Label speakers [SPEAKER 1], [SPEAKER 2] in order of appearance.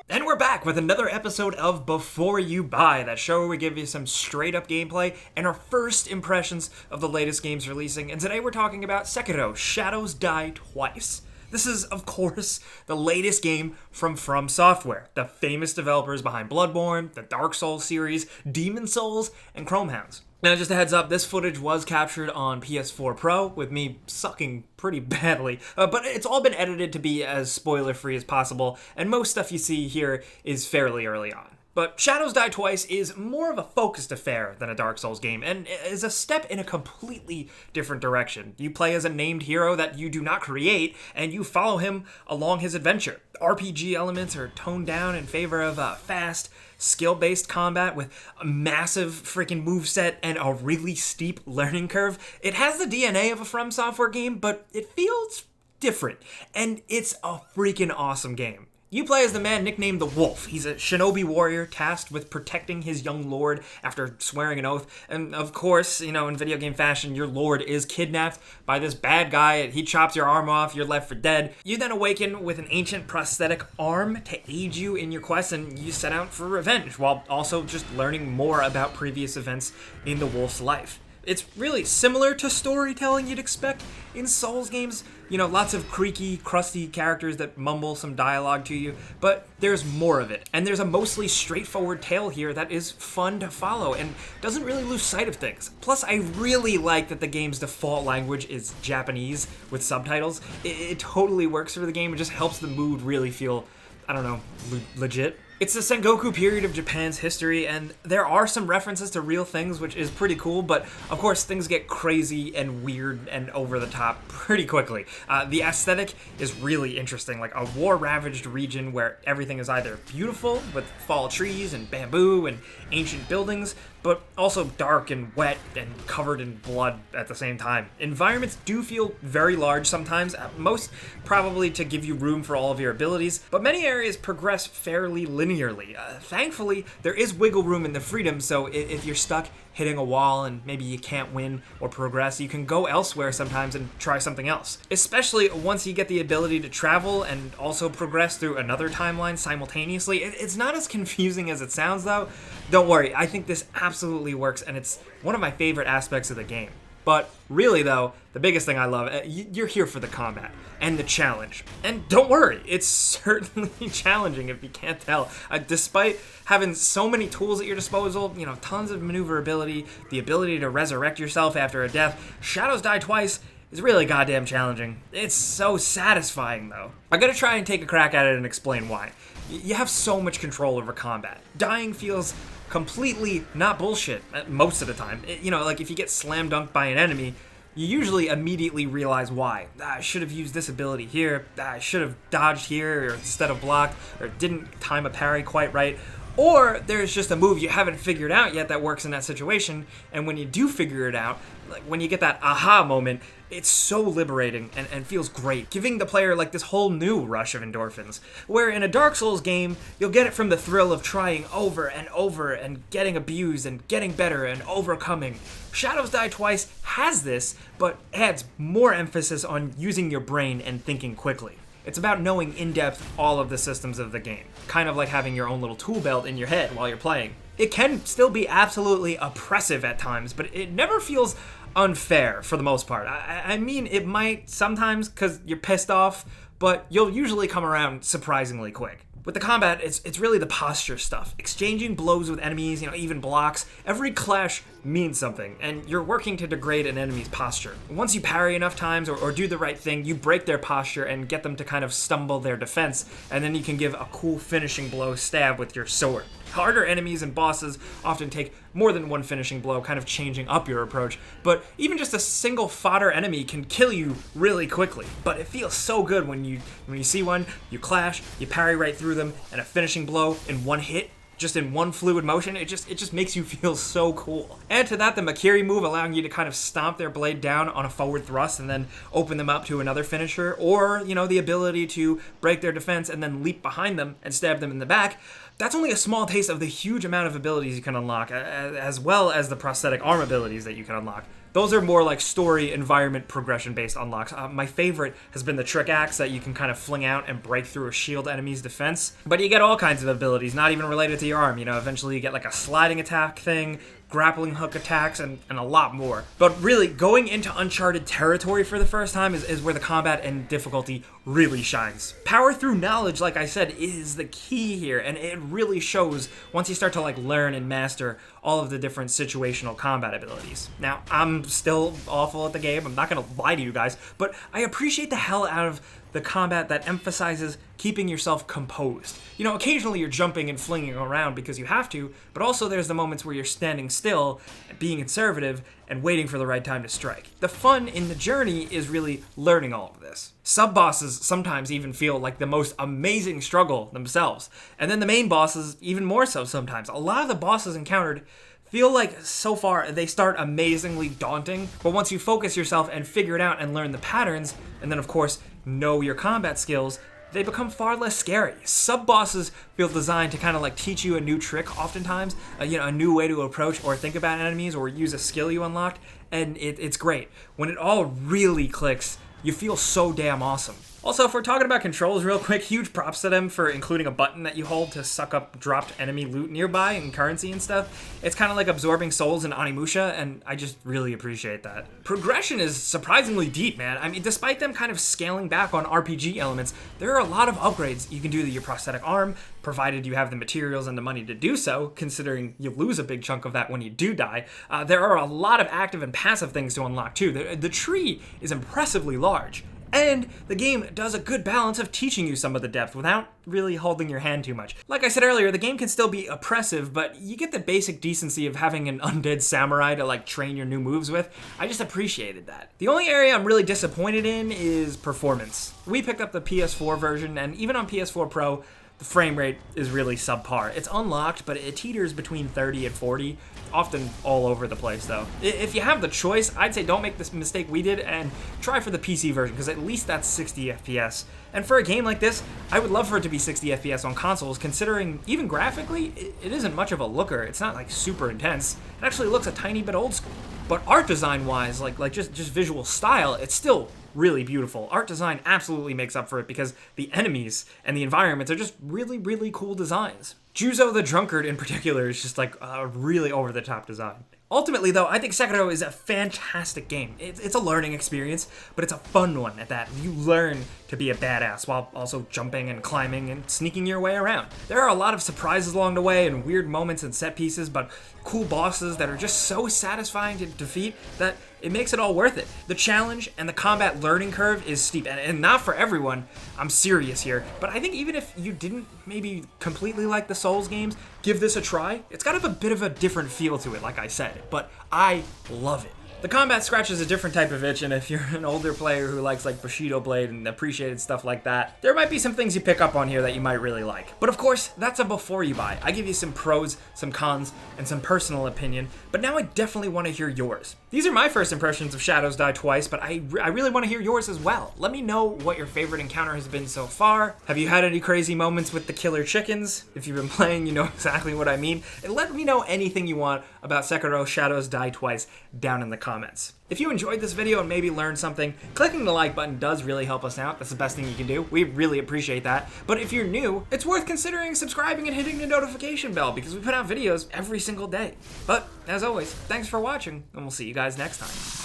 [SPEAKER 1] And we're back with another episode of Before You Buy, that show where we give you some straight up gameplay and our first impressions of the latest games releasing. And today we're talking about Sekiro, Shadows Die Twice. This is, of course, the latest game from Software, the famous developers behind Bloodborne, the Dark Souls series, Demon Souls, and Chromehounds. Now, just a heads up, this footage was captured on PS4 Pro, with me sucking pretty badly, but it's all been edited to be as spoiler-free as possible, and most stuff you see here is fairly early on. But Shadows Die Twice is more of a focused affair than a Dark Souls game, and is a step in a completely different direction. You play as a named hero that you do not create, and you follow him along his adventure. RPG elements are toned down in favor of fast, skill-based combat with a massive freaking moveset and a really steep learning curve. It has the DNA of a From Software game, but it feels different, and it's a freaking awesome game. You play as the man nicknamed the Wolf. He's a shinobi warrior tasked with protecting his young lord after swearing an oath. And of course, in video game fashion, your lord is kidnapped by this bad guy. He chops your arm off, you're left for dead. You then awaken with an ancient prosthetic arm to aid you in your quest, and you set out for revenge, while also just learning more about previous events in the Wolf's life. It's really similar to storytelling you'd expect in Souls games. Lots of creaky, crusty characters that mumble some dialogue to you, but there's more of it. And there's a mostly straightforward tale here that is fun to follow and doesn't really lose sight of things. Plus, I really like that the game's default language is Japanese with subtitles. It totally works for the game. It just helps the mood really feel, legit. It's the Sengoku period of Japan's history, and there are some references to real things, which is pretty cool, but of course things get crazy and weird and over the top pretty quickly. The aesthetic is really interesting, like a war-ravaged region where everything is either beautiful, with fall trees and bamboo and ancient buildings, but also dark and wet and covered in blood at the same time. Environments do feel very large sometimes, most probably to give you room for all of your abilities, but many areas progress fairly linearly. Thankfully, there is wiggle room in the freedom, so if you're stuck hitting a wall and maybe you can't win or progress, you can go elsewhere sometimes and try something else. Especially once you get the ability to travel and also progress through another timeline simultaneously. It's not as confusing as it sounds, though. Don't worry, I think this absolutely works, and it's one of my favorite aspects of the game. But really, though, the biggest thing I love, you're here for the combat and the challenge. And don't worry, it's certainly challenging if you can't tell. Despite having so many tools at your disposal, tons of maneuverability, the ability to resurrect yourself after a death, Shadows Die Twice is really goddamn challenging. It's so satisfying, though. I'm gonna try and take a crack at it and explain why. You have so much control over combat. Dying feels completely not bullshit most of the time. Like if you get slam dunked by an enemy, you usually immediately realize why. I should have used this ability here, I should have dodged here or instead of blocked, or didn't time a parry quite right. Or there's just a move you haven't figured out yet that works in that situation, and when you do figure it out, like when you get that aha moment, it's so liberating and feels great, giving the player like this whole new rush of endorphins. Where in a Dark Souls game, you'll get it from the thrill of trying over and over and getting abused and getting better and overcoming. Shadows Die Twice has this, but adds more emphasis on using your brain and thinking quickly. It's about knowing in depth all of the systems of the game, kind of like having your own little tool belt in your head while you're playing. It can still be absolutely oppressive at times, but it never feels unfair for the most part. I mean, it might sometimes because you're pissed off, but you'll usually come around surprisingly quick. With the combat, it's really the posture stuff. Exchanging blows with enemies, even blocks. Every clash means something, and you're working to degrade an enemy's posture. Once you parry enough times or do the right thing, you break their posture and get them to kind of stumble their defense, and then you can give a cool finishing blow stab with your sword. Harder enemies and bosses often take more than one finishing blow, kind of changing up your approach, but even just a single fodder enemy can kill you really quickly. But it feels so good when you see one, you clash, you parry right through them, and a finishing blow in one hit, just in one fluid motion, it just makes you feel so cool. Add to that the Makiri move, allowing you to kind of stomp their blade down on a forward thrust and then open them up to another finisher, or, the ability to break their defense and then leap behind them and stab them in the back. That's only a small taste of the huge amount of abilities you can unlock, as well as the prosthetic arm abilities that you can unlock. Those are more like story environment progression based unlocks. My favorite has been the trick axe that you can kind of fling out and break through a shield enemy's defense. But you get all kinds of abilities, not even related to your arm. You know, eventually you get like a sliding attack thing, grappling hook attacks, and a lot more. But really, going into uncharted territory for the first time is where the combat and difficulty really shines. Power through knowledge, like I said, is the key here, and it really shows once you start to like learn and master all of the different situational combat abilities. Now, I'm still awful at the game, I'm not gonna lie to you guys, but I appreciate the hell out of the combat that emphasizes keeping yourself composed. You know, occasionally you're jumping and flinging around because you have to, but also there's the moments where you're standing still, being conservative, and waiting for the right time to strike. The fun in the journey is really learning all of this. Sub-bosses sometimes even feel like the most amazing struggle themselves, and then the main bosses even more so sometimes. A lot of the bosses encountered feel like so far they start amazingly daunting, but once you focus yourself and figure it out and learn the patterns, and then of course know your combat skills, they become far less scary. Sub-bosses feel designed to kind of like teach you a new trick oftentimes, a new way to approach or think about enemies or use a skill you unlocked, and it's great. When it all really clicks, you feel so damn awesome. Also, if we're talking about controls real quick, huge props to them for including a button that you hold to suck up dropped enemy loot nearby and currency and stuff. It's kind of like absorbing souls in Onimusha, and I just really appreciate that. Progression is surprisingly deep, man. I mean, despite them kind of scaling back on RPG elements, there are a lot of upgrades you can do to your prosthetic arm, provided you have the materials and the money to do so, considering you lose a big chunk of that when you do die. There are a lot of active and passive things to unlock too. The tree is impressively large. And the game does a good balance of teaching you some of the depth without really holding your hand too much. Like I said earlier, the game can still be oppressive, but you get the basic decency of having an undead samurai to like train your new moves with. I just appreciated that. The only area I'm really disappointed in is performance. We picked up the PS4 version, and even on PS4 Pro, the frame rate is really subpar. It's unlocked, but it teeters between 30 and 40, often all over the place though. If you have the choice, I'd say don't make this mistake we did and try for the PC version, because at least that's 60 FPS. And for a game like this, I would love for it to be 60 FPS on consoles, considering even graphically, it isn't much of a looker. It's not like super intense. It actually looks a tiny bit old school. But art design wise, like just visual style, it's still really beautiful. Art design absolutely makes up for it because the enemies and the environments are just really, really cool designs. Juzo the Drunkard in particular is just like a really over-the-top design. Ultimately, though, I think Sekiro is a fantastic game. It's a learning experience, but it's a fun one at that. You learn to be a badass while also jumping and climbing and sneaking your way around. There are a lot of surprises along the way and weird moments and set pieces, but cool bosses that are just so satisfying to defeat that it makes it all worth it. The challenge and the combat learning curve is steep, and not for everyone. I'm serious here, but I think even if you didn't maybe completely like the Souls games, give this a try. It's got a bit of a different feel to it, like I said, but I love it. The combat scratches a different type of itch, and if you're an older player who likes like Bushido Blade and appreciated stuff like that, there might be some things you pick up on here that you might really like. But of course, that's a before you buy. I give you some pros, some cons, and some personal opinion, but now I definitely want to hear yours. These are my first impressions of Shadows Die Twice, but I really want to hear yours as well. Let me know what your favorite encounter has been so far. Have you had any crazy moments with the killer chickens? If you've been playing, you know exactly what I mean. And let me know anything you want about Sekiro Shadows Die Twice down in the comments. If you enjoyed this video and maybe learned something, clicking the like button does really help us out. That's the best thing you can do. We really appreciate that. But if you're new, it's worth considering subscribing and hitting the notification bell because we put out videos every single day. But as always, thanks for watching, and we'll see you guys next time.